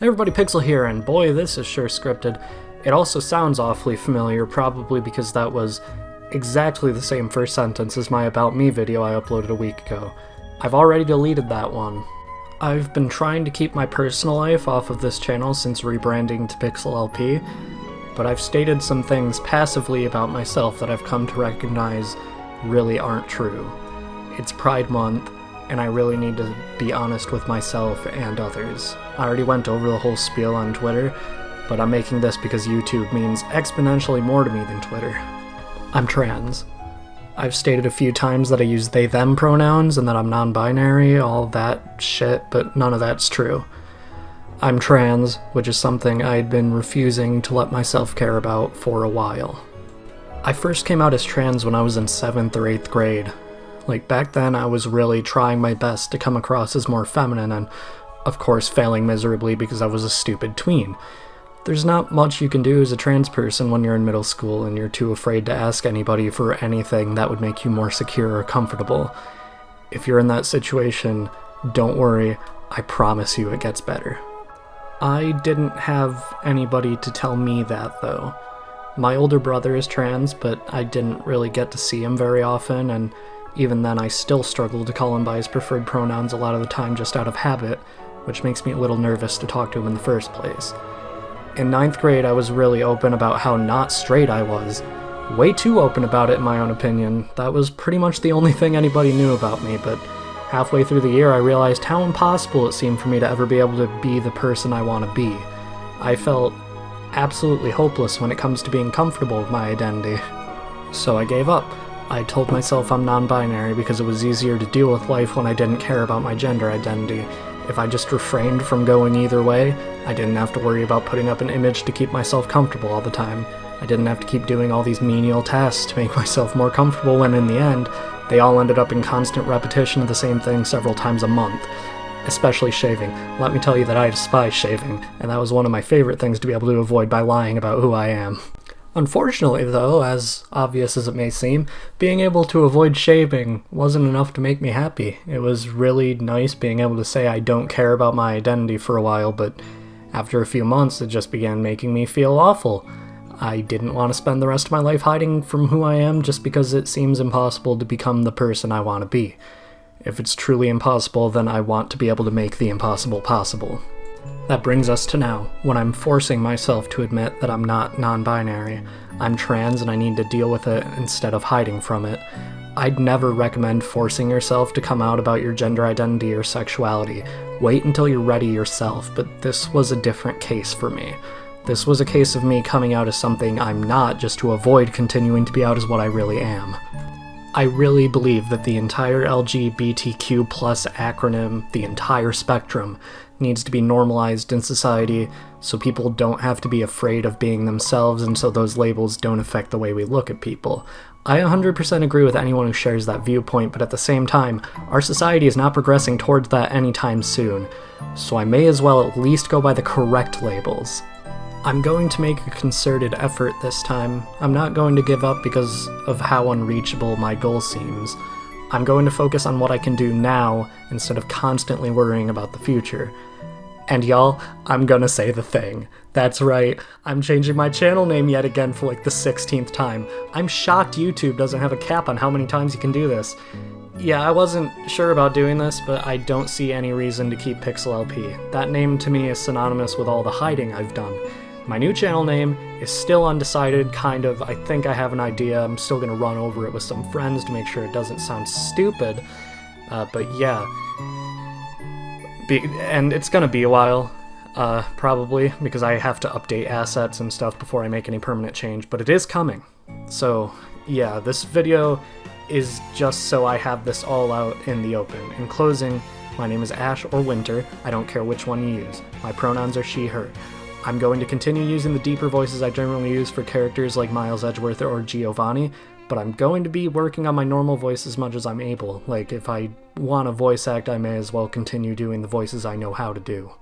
Hey everybody, Pixel here, and boy, this is sure scripted. It also sounds awfully familiar, probably because that was exactly the same first sentence as my About Me video I uploaded a week ago. I've already deleted that one. I've been trying to keep my personal life off of this channel since rebranding to Pixel LP, but I've stated some things passively about myself that I've come to recognize really aren't true. It's Pride Month, and I really need to be honest with myself and others. I already went over the whole spiel on Twitter, but I'm making this because YouTube means exponentially more to me than Twitter. I'm trans. I've stated a few times that I use they/them pronouns and that I'm non-binary, all that shit, but none of that's true. I'm trans, which is something I'd been refusing to let myself care about for a while. I first came out as trans when I was in 7th or 8th grade. Back then I was really trying my best to come across as more feminine and, of course, failing miserably because I was a stupid tween. There's not much you can do as a trans person when you're in middle school and you're too afraid to ask anybody for anything that would make you more secure or comfortable. If you're in that situation, don't worry, I promise you it gets better. I didn't have anybody to tell me that, though. My older brother is trans, but I didn't really get to see him very often, and even then I still struggle to call him by his preferred pronouns a lot of the time just out of habit, which makes me a little nervous to talk to him in the first place. In 9th grade I was really open about how not straight I was. Way too open about it in my own opinion. That was pretty much the only thing anybody knew about me, but halfway through the year I realized how impossible it seemed for me to ever be able to be the person I want to be. I felt absolutely hopeless when it comes to being comfortable with my identity. So I gave up. I told myself I'm non-binary because it was easier to deal with life when I didn't care about my gender identity. If I just refrained from going either way, I didn't have to worry about putting up an image to keep myself comfortable all the time. I didn't have to keep doing all these menial tasks to make myself more comfortable when in the end, they all ended up in constant repetition of the same thing several times a month. Especially shaving. Let me tell you that I despise shaving, and that was one of my favorite things to be able to avoid by lying about who I am. Unfortunately, though, as obvious as it may seem, being able to avoid shaving wasn't enough to make me happy. It was really nice being able to say I don't care about my identity for a while, but after a few months it just began making me feel awful. I didn't want to spend the rest of my life hiding from who I am just because it seems impossible to become the person I want to be. If it's truly impossible, then I want to be able to make the impossible possible. That brings us to now, when I'm forcing myself to admit that I'm not non-binary. I'm trans and I need to deal with it instead of hiding from it. I'd never recommend forcing yourself to come out about your gender identity or sexuality. Wait until you're ready yourself, but this was a different case for me. This was a case of me coming out as something I'm not just to avoid continuing to be out as what I really am. I really believe that the entire LGBTQ+ acronym, the entire spectrum, needs to be normalized in society so people don't have to be afraid of being themselves and so those labels don't affect the way we look at people. I 100% agree with anyone who shares that viewpoint, but at the same time, our society is not progressing towards that anytime soon, so I may as well at least go by the correct labels. I'm going to make a concerted effort this time. I'm not going to give up because of how unreachable my goal seems. I'm going to focus on what I can do now instead of constantly worrying about the future. And y'all, I'm gonna say the thing. That's right, I'm changing my channel name yet again for the 16th time. I'm shocked YouTube doesn't have a cap on how many times you can do this. Yeah, I wasn't sure about doing this, but I don't see any reason to keep Pixel LP. That name to me is synonymous with all the hiding I've done. My new channel name is still undecided, kind of. I think I have an idea. I'm still gonna run over it with some friends to make sure it doesn't sound stupid. But yeah. And it's gonna be a while, probably, because I have to update assets and stuff before I make any permanent change, but it is coming. So, yeah, this video is just so I have this all out in the open. In closing, my name is Ash or Winter. I don't care which one you use. My pronouns are she, her. I'm going to continue using the deeper voices I generally use for characters like Miles Edgeworth or Giovanni, but I'm going to be working on my normal voice as much as I'm able. If I want to voice act, I may as well continue doing the voices I know how to do.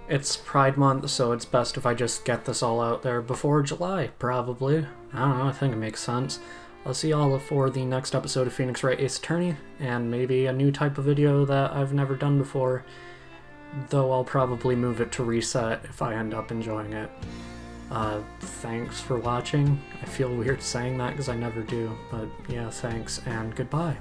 It's Pride Month, so it's best if I just get this all out there before July, probably. I don't know, I think it makes sense. I'll see y'all for the next episode of Phoenix Wright Ace Attorney, and maybe a new type of video that I've never done before. though I'll probably move it to reset if I end up enjoying it. Thanks for watching. I feel weird saying that because I never do, but yeah, thanks and goodbye.